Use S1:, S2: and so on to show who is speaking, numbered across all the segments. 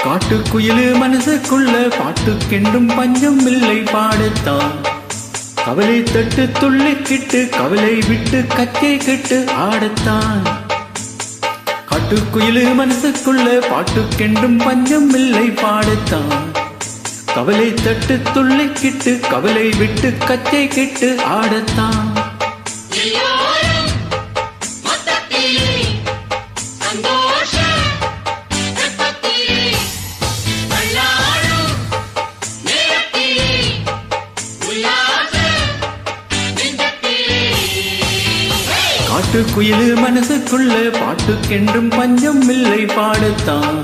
S1: காட்டுக்குயிலு மனசுக்குள்ள பாட்டுக்கென்றும் பஞ்சம் இல்லை பாடத்தான். கவலை தட்டு துள்ளிக்கிட்டு கவலை விட்டு கச்சை கெட்டு ஆடத்தான். காட்டுக்குயிலு மனசுக்குள்ள பாட்டுக்கென்றும் பஞ்சம் இல்லை பாடத்தான். கவலை தட்டு துள்ளிக்கிட்டு கவலை விட்டு கச்சை கெட்டு ஆடத்தான். காட்டுக்குயிலு மனசுக்குள்ள பாட்டுக்கென்றும் பஞ்சம் இல்லை பாடத்தான்.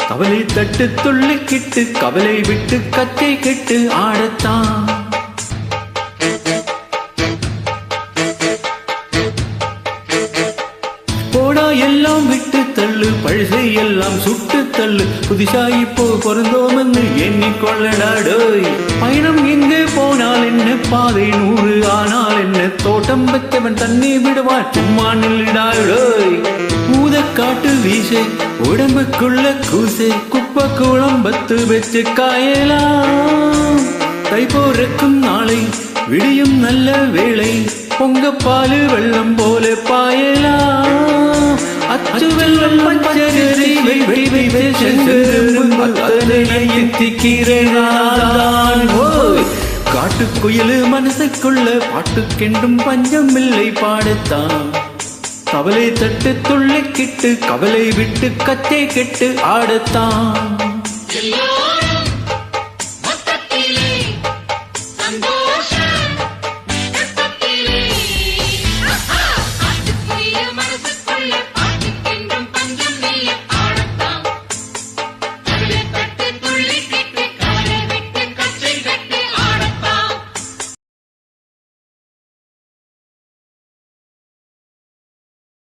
S1: கவலை தட்டு துள்ளிக்கிட்டு கவலை விட்டு கச்சை கெட்டு ஆடத்தான். போடா எல்லாம் விட்டு தள்ளு, பழசை எல்லாம் சுட்டு தள்ளு, புதிசா இப்போ பொருந்தோமென்னு எண்ணிக்கொள்ளடாடோய். பயணம் எங்கே போனால் என்ன, பாதை 100 ஆனால் என்ன, தோட்டம் வைத்தவன் தண்ணி விடுவான் சும்மா நில்லிடாடோய். ஊதக்காட்டு வீசை உடம்புக்குள்ள கூசை, குப்பை குழம்பத்து வச்சு காயலாம். தை போறக்கும் நாளை விடியும் நல்ல வேளை, பொங்கப்பாலு வெள்ளம் போல பாயலாம். அச்சு வெள்ளம் பச்சரிசி காட்டுக்குயிலு மனசுக்குள்ள பாட்டுக்கென்றும் பஞ்சம் இல்லை பாடத்தான். கவலை தட்டு துள்ளிக்கிட்டு கவலை விட்டு கச்சை கெட்டு ஆடத்தான்.